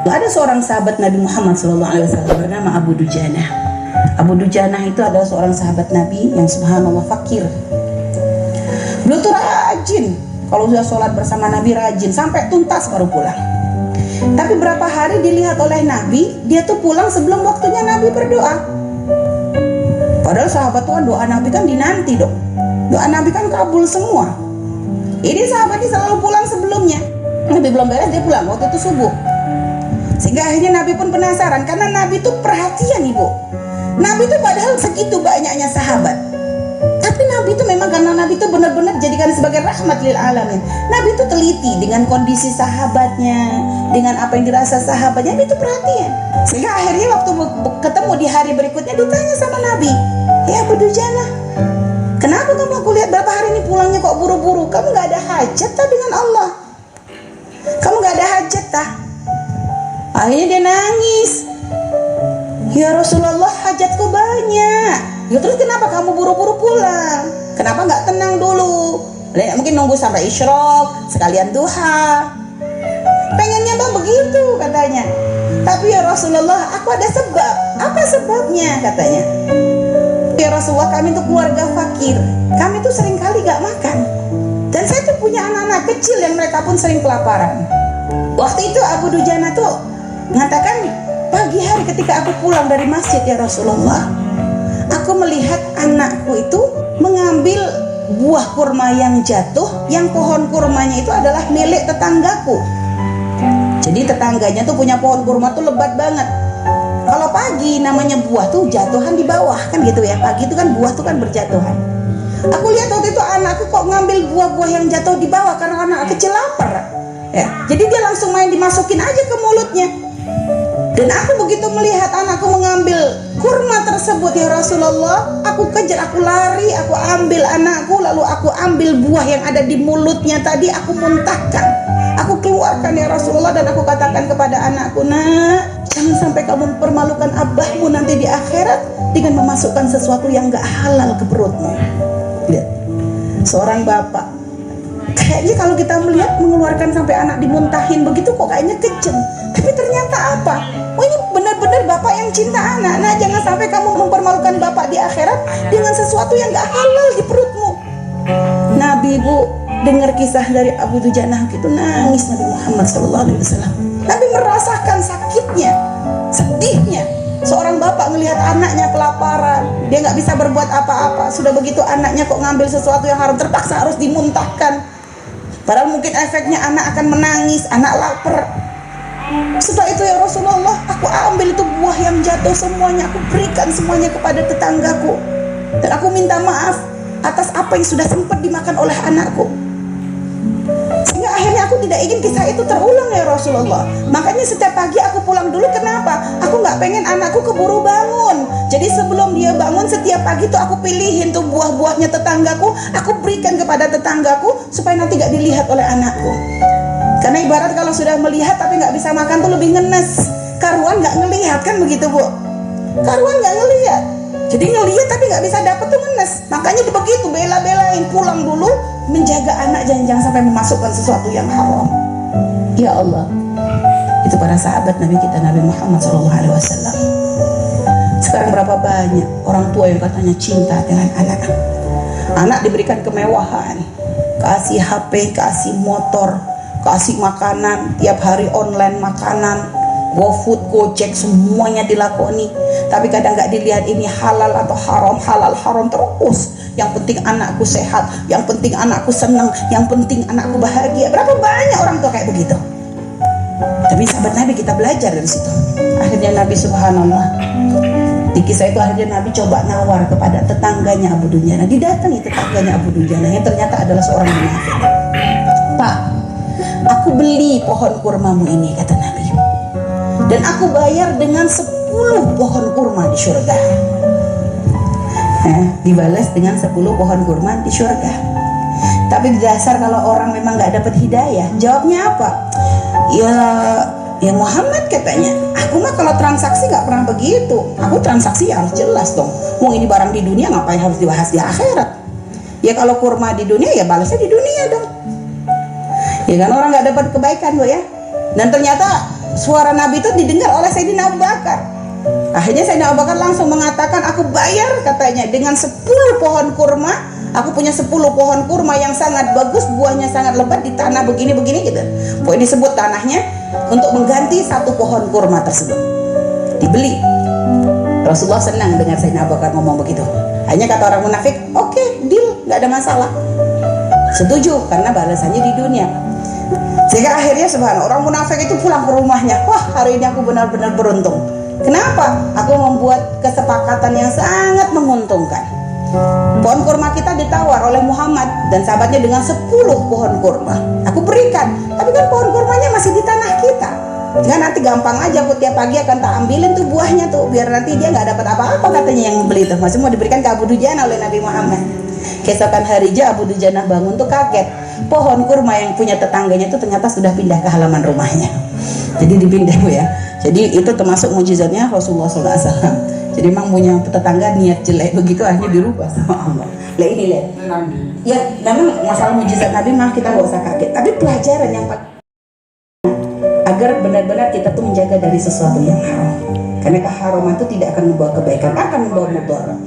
Ada seorang sahabat Nabi Muhammad SAW bernama Abu Dujanah. Abu Dujanah itu adalah seorang sahabat Nabi yang subhanallah fakir. Beliau tuh rajin, kalau sudah sholat bersama Nabi rajin sampai tuntas baru pulang. Tapi berapa hari dilihat oleh Nabi, dia tuh pulang sebelum waktunya Nabi berdoa. Padahal sahabat tuh kan doa Nabi kan dinanti dong. Doa Nabi kan kabul semua. Ini sahabat ini selalu pulang sebelumnya. Nabi belum beres dia pulang, waktu itu subuh. Sehingga akhirnya Nabi pun penasaran, karena Nabi itu perhatian ibu. Nabi itu padahal segitu banyaknya sahabat, tapi Nabi itu memang karena Nabi itu benar-benar jadikan sebagai rahmat lil alamin. Nabi itu teliti dengan kondisi sahabatnya, dengan apa yang dirasa sahabatnya. Nabi itu perhatian. Sehingga akhirnya waktu ketemu di hari berikutnya ditanya sama Nabi, ya Abu Dujanah, kenapa kamu, aku lihat berapa hari ini pulangnya kok buru-buru? Kamu gak ada hajat tak dengan Allah? Kamu gak ada hajat tak? Akhirnya dia nangis. Ya Rasulullah, hajatku banyak. Ya terus kenapa kamu buru-buru pulang? Kenapa nggak tenang dulu? Mungkin nunggu sampai isyraq, sekalian duha. Pengennya bang begitu katanya. Tapi ya Rasulullah, aku ada sebab. Apa sebabnya katanya? Ya Rasulullah, kami itu keluarga fakir. Kami tuh sering kali gak makan. Dan saya tuh punya anak-anak kecil yang mereka pun sering kelaparan. Waktu itu Abu Dujanah tuh mengatakan, pagi hari ketika aku pulang dari masjid ya Rasulullah, aku melihat anakku itu mengambil buah kurma yang jatuh, yang pohon kurmanya itu adalah milik tetanggaku. Jadi tetangganya tuh punya pohon kurma tuh lebat banget. Kalau pagi namanya buah tuh jatuhan di bawah kan gitu ya, pagi itu kan buah tuh kan berjatuhan. Aku lihat waktu itu anakku kok ngambil buah-buah yang jatuh di bawah karena anak kecil lapar ya. Jadi dia langsung main dimasukin aja ke mulutnya. Dan aku begitu melihat anakku mengambil kurma tersebut ya Rasulullah, aku kejar, aku lari, aku ambil anakku, lalu aku ambil buah yang ada di mulutnya tadi, aku muntahkan, aku keluarkan ya Rasulullah. Dan aku katakan kepada anakku, nak, jangan sampai kamu mempermalukan abahmu nanti di akhirat dengan memasukkan sesuatu yang gak halal ke perutmu. Lihat, seorang bapak, kayaknya kalau kita melihat mengeluarkan sampai anak dimuntahin begitu kok kayaknya kejam. Tapi ternyata apa? Oh, ini benar-benar bapak yang cinta anak. Nah, jangan sampai kamu mempermalukan bapak di akhirat dengan sesuatu yang gak halal di perutmu. Nabi bu dengar kisah dari Abu Dujanah gitu, nangis Nabi Muhammad SAW. Nabi merasakan sakitnya, sedihnya. Seorang bapak melihat anaknya kelaparan, dia gak bisa berbuat apa-apa. Sudah begitu anaknya kok ngambil sesuatu yang haram, terpaksa harus dimuntahkan. Padahal mungkin efeknya anak akan menangis, anak lapar. Setelah itu ya Rasulullah, aku ambil itu buah yang jatuh semuanya, aku berikan semuanya kepada tetanggaku. Dan aku minta maaf atas apa yang sudah sempat dimakan oleh anakku. Sehingga akhirnya aku tidak ingin kisah itu terulang ya Rasulullah. Makanya setiap pagi aku pulang dulu, kenapa? Aku gak pengen anakku keburu bangun. Jadi sebelum dia bangun setiap pagi tuh aku pilihin tuh buah-buahnya tetanggaku, aku berikan kepada tetanggaku supaya nanti gak dilihat oleh anakku. Karena ibarat kalau sudah melihat tapi nggak bisa makan tuh lebih ngenes. Karuan nggak ngelihat kan begitu bu? Karuan nggak ngelihat. Jadi ngelihat tapi nggak bisa dapat tuh ngenes. Makanya begitu bela-belain pulang dulu menjaga anak jangan sampai memasukkan sesuatu yang haram. Ya Allah, itu para sahabat Nabi kita Nabi Muhammad SAW. Sekarang berapa banyak orang tua yang katanya cinta dengan anak. Anak diberikan kemewahan, kasih HP, kasih motor, kasih makanan, tiap hari online makanan, GoFood, Gojek, semuanya dilakoni. Tapi kadang nggak dilihat ini halal atau haram, halal haram terus. Yang penting anakku sehat, yang penting anakku senang, yang penting anakku bahagia. Berapa banyak orang tua kayak begitu. Tapi sahabat Nabi kita belajar dari situ. Akhirnya Nabi subhanallah, di kisah itu akhirnya Nabi coba nawar kepada tetangganya Abu Dujanah. Didatangi tetangganya Abu Dujanah yang ternyata adalah seorang munafik. Pak, aku beli pohon kurmamu ini, kata Nabi, dan aku bayar dengan 10 pohon kurma di surga. Dibalas dengan 10 pohon kurma di surga. Tapi dasar kalau orang memang gak dapat hidayah, jawabnya apa? Ya Muhammad, katanya, aku mah kalau transaksi gak pernah begitu. Aku transaksi harus jelas dong. Mau ini barang di dunia ngapain harus dibahas di akhirat? Ya kalau kurma di dunia ya balasnya di dunia dong. Ya kan orang nggak dapat kebaikan bu ya. Dan ternyata suara Nabi itu didengar oleh Sayyidina Abu Bakar. Akhirnya Sayyidina Abu Bakar langsung mengatakan, aku bayar katanya dengan 10 pohon kurma. Aku punya 10 pohon kurma yang sangat bagus, buahnya sangat lebat di tanah begini-begini gitu. Pokoknya disebut tanahnya untuk mengganti 1 pohon kurma tersebut. Dibeli. Rasulullah senang dengar Sayyidina Abu Bakar ngomong begitu. Hanya kata orang munafik, oke, deal, nggak ada masalah. Setuju, karena balasannya di dunia. Sehingga akhirnya subhanallah, orang munafik itu pulang ke rumahnya. Wah, hari ini aku benar-benar beruntung. Kenapa? Aku membuat kesepakatan yang sangat menguntungkan. Pohon kurma kita ditawar oleh Muhammad dan sahabatnya dengan 10 pohon kurma. Aku berikan, tapi kan pohon kurmanya masih di tanah kita. Kan nanti gampang aja, aku tiap pagi akan tak ambilin tuh buahnya tuh, biar nanti dia nggak dapat apa-apa katanya yang beli tuh. Masih mau diberikan ke Abu Dujana oleh Nabi Muhammad. Keesokan harinya Abu Dujana bangun tuh kaget. Pohon kurma yang punya tetangganya itu ternyata sudah pindah ke halaman rumahnya. Jadi dipindah ya. Jadi itu termasuk mujizatnya Rasulullah SAW. Jadi memang punya tetangga niat jelek begitu akhirnya dirubah sama Allah. Lah ini lihat. Ya memang masalah mujizat Nabi mah kita nggak usah kaget. Tapi pelajaran yang agar benar-benar kita tuh menjaga dari sesuatu yang haram. Karena keharaman itu tidak akan membawa kebaikan, akan membawa mudarat.